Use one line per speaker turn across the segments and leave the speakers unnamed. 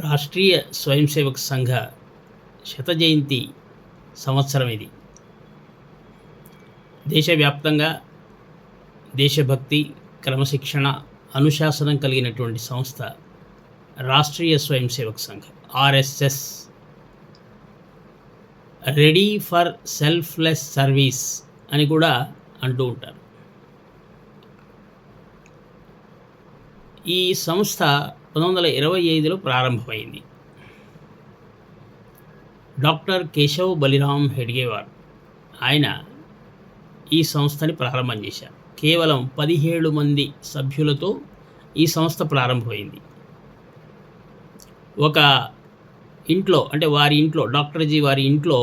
రాష్ట్రీయ స్వయం సేవక్ సంఘ శత జయంతి సంవత్సరం ఇది. దేశవ్యాప్తంగా దేశభక్తి, క్రమశిక్షణ, అనుశాసనం కలిగినటువంటి సంస్థ రాష్ట్రీయ స్వయం Sevak Sangh RSS. Ready for selfless service అని కూడా అంటూ ఉంటారు. ఈ సంస్థ 1925లో ప్రారంభమైంది. డాక్టర్ కేశవ్ బలిరామ్ హెడ్గేవార్ ఆయన ఈ సంస్థని ప్రారంభం చేశారు. కేవలం 17 మంది సభ్యులతో ఈ సంస్థ ప్రారంభమైంది. ఒక ఇంట్లో, అంటే వారి ఇంట్లో, డాక్టర్జీ వారి ఇంట్లో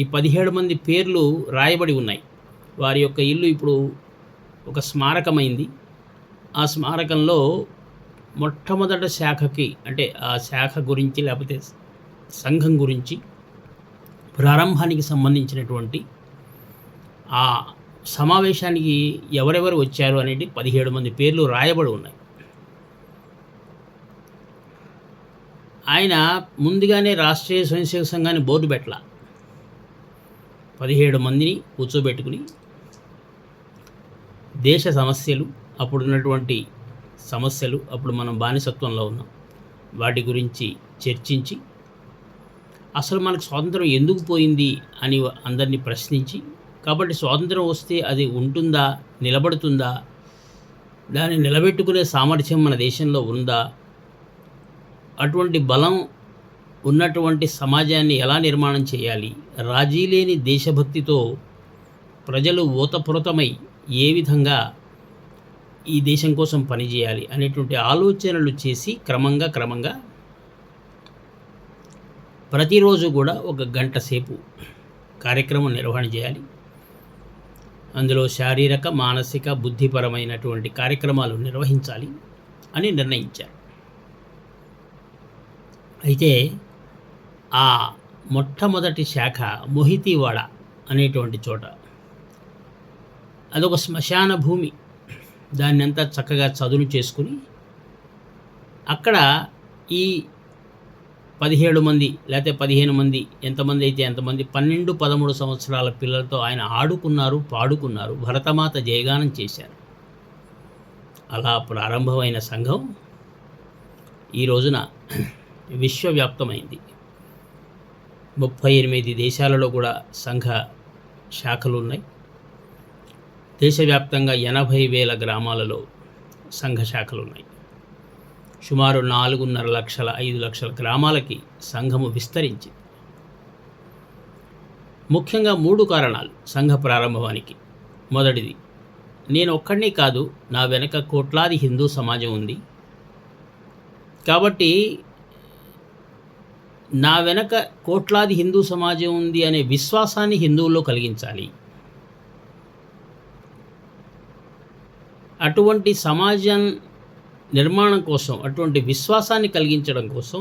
ఈ 17 మంది పేర్లు రాయబడి ఉన్నాయి. వారి యొక్క ఇల్లు ఇప్పుడు ఒక స్మారకమైంది. ఆ స్మారకంలో మొట్టమొదటి శాఖకి, అంటే ఆ శాఖ గురించి లేకపోతే సంఘం గురించి ప్రారంభానికి సంబంధించినటువంటి ఆ సమావేశానికి ఎవరెవరు వచ్చారు అనేది 17 మంది పేర్లు రాయబడి ఉన్నాయి. ఆయన ముందుగానే రాష్ట్రీయ స్వయంసేవక సంఘాన్ని బోర్డు పెట్టాల. 17 మందిని కూర్చోబెట్టుకుని దేశ సమస్యలు, అప్పుడున్నటువంటి సమస్యలు, అప్పుడు మనం బానిసత్వంలో ఉన్నాం, వాటి గురించి చర్చించి అసలు మనకు స్వాతంత్రం ఎందుకు పోయింది అని అందరినీ ప్రశ్నించి, కాబట్టి స్వాతంత్రం వస్తే అది ఉంటుందా, నిలబడుతుందా, దాన్ని నిలబెట్టుకునే సామర్థ్యం మన దేశంలో ఉందా, అటువంటి బలం ఉన్నటువంటి సమాజాన్ని ఎలా నిర్మాణం చేయాలి, రాజీ లేని దేశభక్తితో ప్రజలు ఓతప్రోతమై ఏ విధంగా ఈ దేశం కోసం పనిచేయాలి అనేటువంటి ఆలోచనలు చేసి క్రమంగా ప్రతిరోజు కూడా 1 గంట సేపు కార్యక్రమం నిర్వహణ చేయాలి. అందులో శారీరక, మానసిక, బుద్ధిపరమైనటువంటి కార్యక్రమాలు నిర్వహించాలి అని నిర్ణయించారు. అయితే ఆ మొట్టమొదటి శాఖ మొహితీవాడ అనేటువంటి చోట, అదొక శ్మశాన భూమి. దాన్ని అంతా చక్కగా చదును చేసుకుని అక్కడ ఈ 17 మంది లేకపోతే 15 మంది, ఎంతమంది అయితే ఎంతమంది, 12-13 సంవత్సరాల పిల్లలతో ఆయన ఆడుకున్నారు, పాడుకున్నారు, భరతమాత జయగానం చేశారు. అలా ప్రారంభమైన సంఘం ఈ రోజున విశ్వవ్యాప్తమైంది. 38 దేశాలలో కూడా సంఘ శాఖలు ఉన్నాయి. దేశవ్యాప్తంగా 80,000 గ్రామాలలో సంఘ శాఖలు ఉన్నాయి. సుమారు 4.5 లక్షల 5 లక్షల గ్రామాలకి సంఘము విస్తరించి. ముఖ్యంగా 3 కారణాలు సంఘ ప్రారంభానికి. మొదటిది, నేను ఒక్కడినే కాదు, నా వెనక కోట్లాది హిందూ సమాజం ఉంది, కాబట్టి నా వెనక కోట్లాది హిందూ సమాజం ఉంది అనే విశ్వాసాన్ని హిందువుల్లో కలిగించాలి. అటువంటి సమాజం నిర్మాణం కోసం, అటువంటి విశ్వాసాన్ని కలిగించడం కోసం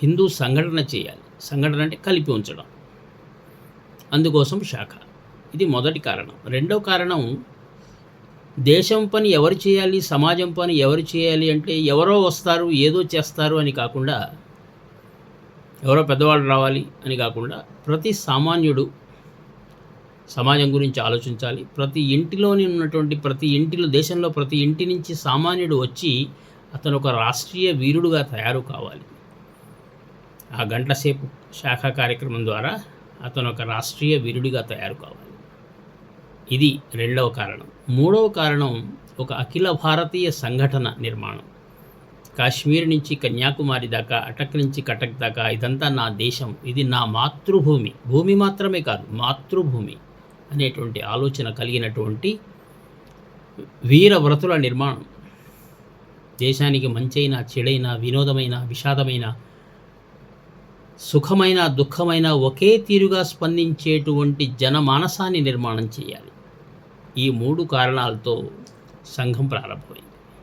హిందూ సంఘటన చేయాలి. సంఘటన అంటే కలిపి ఉంచడం. అందుకోసం శాఖ. ఇది మొదటి కారణం. రెండవ కారణం, దేశం పని ఎవరు చేయాలి, సమాజం పని ఎవరు చేయాలి అంటే ఎవరో వస్తారు ఏదో చేస్తారు అని కాకుండా, ఎవరో పెద్దవాళ్ళు రావాలి అని కాకుండా, ప్రతి సామాన్యుడు సమాజం గురించి ఆలోచించాలి. ప్రతి ఇంటిలోని ఉన్నటువంటి దేశంలో ప్రతి ఇంటి నుంచి సామాన్యుడు వచ్చి అతను ఒక రాష్ట్రీయ వీరుడుగా తయారు కావాలి. ఆ గంట సేపు శాఖా కార్యక్రమం ద్వారా అతను ఒక రాష్ట్రీయ వీరుడిగా తయారు కావాలి. ఇది రెండవ కారణం. మూడవ కారణం, ఒక అఖిల భారతీయ సంఘటన నిర్మాణం. కాశ్మీర్ నుంచి కన్యాకుమారి దాకా, అటక్ నుంచి కటక్ దాకా, ఇదంతా నా దేశం, ఇది నా మాతృభూమి, భూమి మాత్రమే కాదు మాతృభూమి అనేటువంటి ఆలోచన కలిగినటువంటి వీరవ్రతుల నిర్మాణం. దేశానికి మంచైనా, చెడైనా, వినోదమైన, విషాదమైన, సుఖమైన, దుఃఖమైన ఒకే తీరుగా స్పందించేటువంటి జనమానసాన్ని నిర్మాణం చేయాలి. ఈ 3 కారణాలతో సంఘం ప్రారంభమైంది.